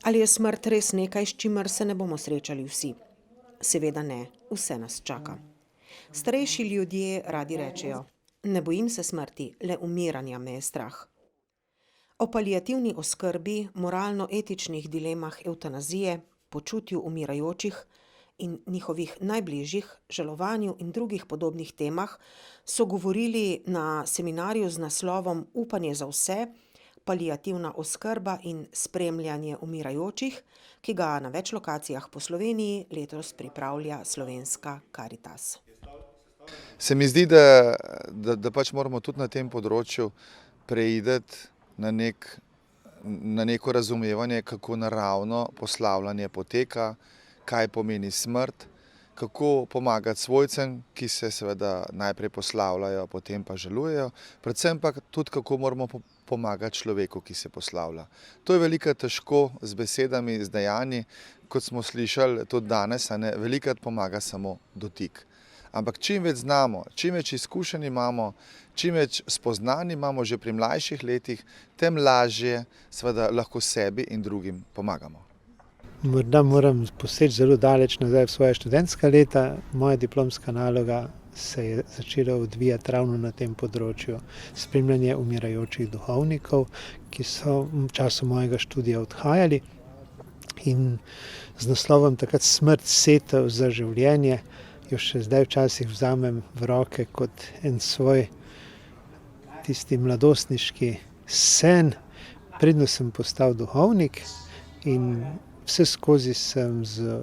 Ali je smrt res nekaj, s čimer se ne bomo srečali vsi? Seveda ne, vse nas čaka. Starejši ljudje radi rečejo: ne bojim se smrti, le umiranja me je strah. O paliativni oskrbi, moralno-etičnih dilemah evtanazije, počutju umirajočih in njihovih najbližjih, žalovanju in drugih podobnih temah so govorili na seminarju z naslovom Upanje za vse, paliativna oskrba in spremljanje umirajočih, ki ga na več lokacijah po Sloveniji letos pripravlja Slovenska Karitas. Se mi zdi, da pač moramo tudi na tem področju preideti na neko razumevanje, kako naravno poslavljanje poteka, kaj pomeni smrt, kako pomagati svojcem, ki se seveda najprej poslavljajo, potem pa žalujejo, predvsem pa tudi kako moramo pomagati človeku, ki se poslavlja. To je velikokrat težko z besedami, z dejanji, kot smo slišali tudi danes, velikokrat pomaga samo dotik. Ampak čim več znamo, čim več izkušenj imamo, čim več spoznanj imamo že pri mlajših letih, tem lažje seveda lahko sebi in drugim pomagamo. Morda moram poseči zelo daleč nazaj v svoja študentska leta. Moja diplomska naloga se je začela odvijati ravno na tem področju. Spremljanje umirajočih duhovnikov, ki so v času mojega študija odhajali, in z naslovom takrat Smrt setev za življenje jo še zdaj včasih vzamem v roke kot en svoj tisti mladostniški sen, predno sem postal duhovnik, in vse skozi sem z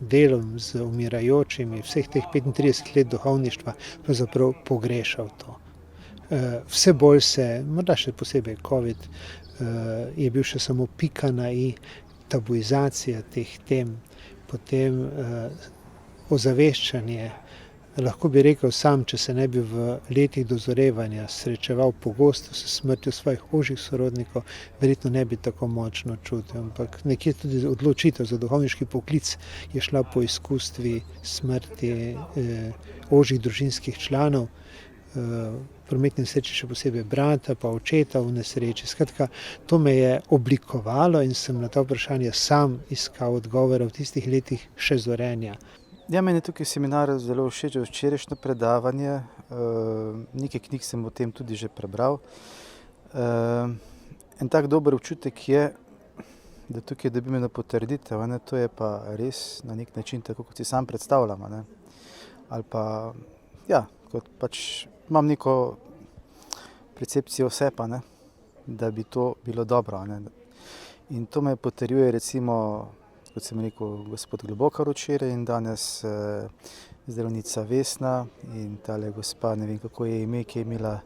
delom z umirajočimi vseh teh 35 let duhovništva pravzaprav pogrešal to. Vse bolj se, morda še posebej COVID, je bil še samo pika na i, tabuizacija teh tem, potem ozaveščanje. Lahko bi rekel sam, če se ne bi v letih dozorevanja srečeval pogosto s smrtjo svojih ožjih sorodnikov, verjetno ne bi tako močno čutil. Ampak nekje tudi odločitev za duhovniški poklic je šla po izkustvi smrti ožjih družinskih članov, v prometni nesreči še posebej brata, pa očeta v nesreči. Skratka, to me je oblikovalo in sem na ta vprašanja sam iskal odgovore v tistih letih še zorenja. Ja, meni je tukaj seminar zelo všeč, včerajšnje predavanje. Nekaj knjig sem o tem tudi že prebral. En tak dober občutek je, da tukaj dobim eno potrditev, to je pa res na nek način tako, kot si sam predstavljam. Ali pa, ja, kot pač imam neko percepcijo vse pa, da bi to bilo dobro. In to me potrjuje recimo, kot sem rekel, gospod Globokar včeraj in danes zdravnica Vesna in tale gospa, ne vem kako je ime, ki je imela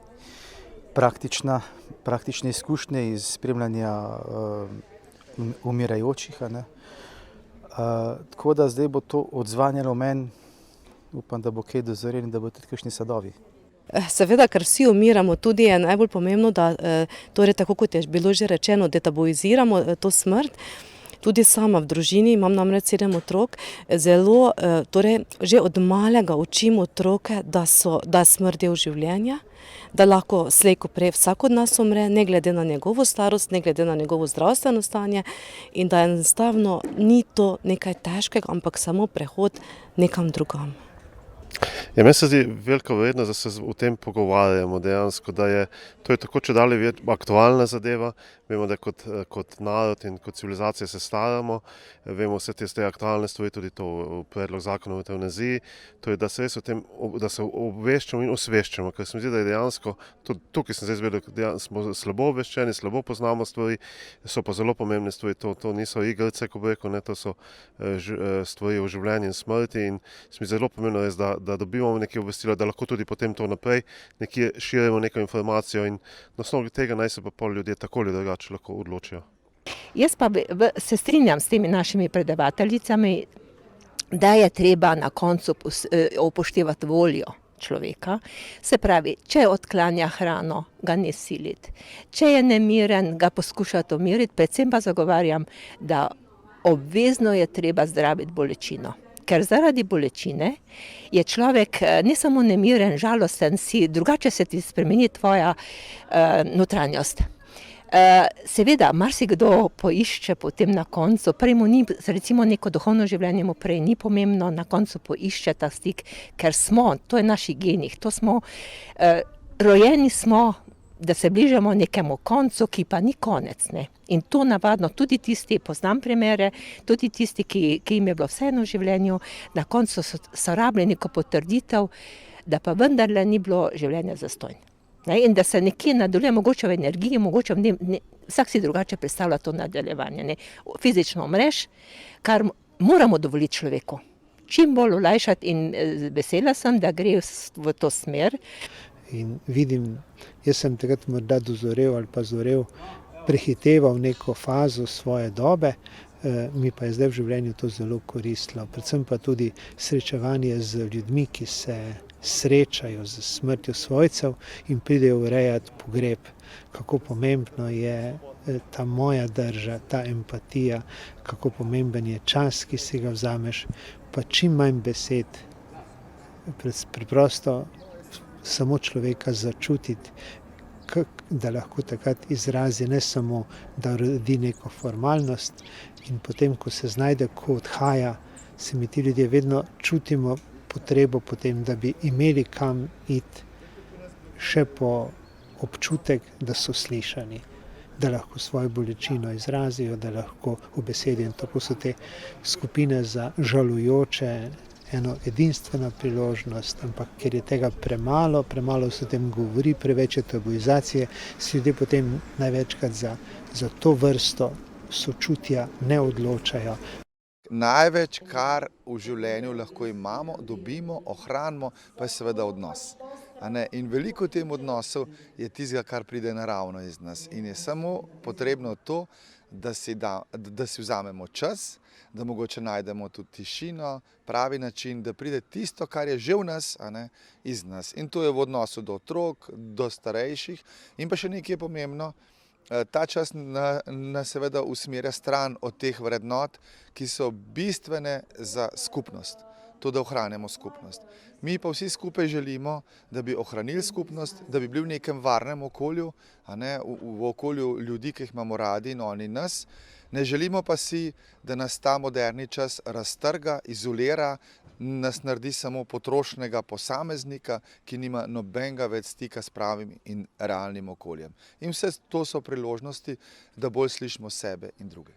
praktične izkušnje iz spremljanja umirajočih. Tako da zdaj bo to odzvanjalo meni, upam, da bo kaj dozorjeno in da bo tudi kakšni sadovi. Seveda, ker vsi umiramo, tudi je najbolj pomembno, da torej tako kot je bilo že rečeno, detabuiziramo to smrt. Tudi sama v družini, imam namreč 7 otrok, zelo, torej že od malega učim otroke, da je smrt del življenja, da lahko slej ko prej vsak od nas umre, ne glede na njegovo starost, ne glede na njegovo zdravstveno stanje, in da enostavno ni to nekaj težkega, ampak samo prehod nekam drugam. Ja, meni se zdi velika vrednost, da se o tem pogovarjamo dejansko, da je to tako čedalje aktualna zadeva. Vemo, da kot narod in kot civilizacija se staramo, vemo vse te aktualne stvari, tudi to predlog zakona o evtanaziji, to je, da se res o tem, da se obveščamo in osveščamo, ker se mi zdi, da je dejansko, tukaj sem zdaj izvedel, da smo slabo obveščeni, slabo poznamo stvari, so pa zelo pomembne stvari, to niso igrice, ko bi rekel, to so stvari o življenju in smrti, in se mi zelo pomembno res, da dobivamo neke obvestila, da lahko tudi potem to naprej nekje širimo neko informacijo, in na osnovi tega naj se pa pol ljudje tako ali drugače lahko odločijo. Jaz pa se strinjam s temi našimi predavateljicami, da je treba na koncu upoštevati voljo človeka. Se pravi, če odklanja hrano, ga ne siliti. Če je nemiren, ga poskušati umiriti, predvsem pa zagovarjam, da obvezno je treba zdraviti bolečino. Ker zaradi bolečine je človek ne samo nemiren, žalosten, drugače se ti spremeni tvoja notranjost. Seveda, marsikdo poišče potem na koncu, prej mu ni, recimo neko duhovno življenje mu prej ni pomembno, na koncu poišče ta stik, ker smo, to je v naših genih, to smo, rojeni smo, da se bližamo nekemu koncu, ki pa ni konec, ne. In to navadno tudi tisti, poznam primere, tudi tisti, ki jim je bilo vseeno v življenju, na koncu so rabili neko potrditev, da pa vendarle ni bilo življenje zastonj. Ne, in da se nekje nadaljuje, mogoče v energiji, mogoče vsak si drugače predstavlja to nadaljevanje, ne. Fizično umreš, kar moramo dovoliti človeku. Čim bolj olajšati in vesela sem, da gre v to smer. In vidim, jaz sem takrat morda dozorel ali pa zorel, prehiteval neko fazo svoje dobe, mi pa je zdaj v življenju to zelo koristilo. Predvsem pa tudi srečevanje z ljudmi, ki se srečajo z smrtjo svojcev in pridejo urejati pogreb. Kako pomembno je ta moja drža, ta empatija, kako pomemben je čas, ki si ga vzameš, pa čim manj besed. Preprosto samo človeka začutiti, da lahko takrat izrazi ne samo, da uredi neko formalnost in potem, ko se znajde, ko odhaja, se mi ti ljudje vedno čutimo potrebo potem, da bi imeli kam iti, še po občutek, da so slišani, da lahko svojo bolečino izrazijo, da lahko ubesedijo. In tako so te skupine za žalujoče eno edinstvena priložnost, ampak ker je tega premalo se o tem govori, preveč je tabuizacije, se ljudje potem največkrat za to vrsto sočutja ne odločajo. Največ, kar v življenju lahko imamo, dobimo, ohranimo, pa je seveda odnos. In veliko tem odnosov je tistega, kar pride naravno iz nas. In je samo potrebno to, da si vzamemo čas, da mogoče najdemo tudi tišino, pravi način, da pride tisto, kar je že v nas, iz nas. In to je v odnosu do otrok, do starejših. In pa še nekaj je pomembno, ta čas nas seveda usmerja stran od teh vrednot, ki so bistvene za skupnost. To, da ohranjamo skupnost. Mi pa vsi skupaj želimo, da bi ohranili skupnost, da bi bili v nekem varnem okolju, v okolju ljudi, ki jih imamo radi in oni nas. Ne želimo pa si, da nas ta moderni čas raztrga, izolira, nas naredi samo potrošnega posameznika, ki nima nobenega več stika s pravim in realnim okoljem. In vse to so priložnosti, da bolj slišimo sebe in druge.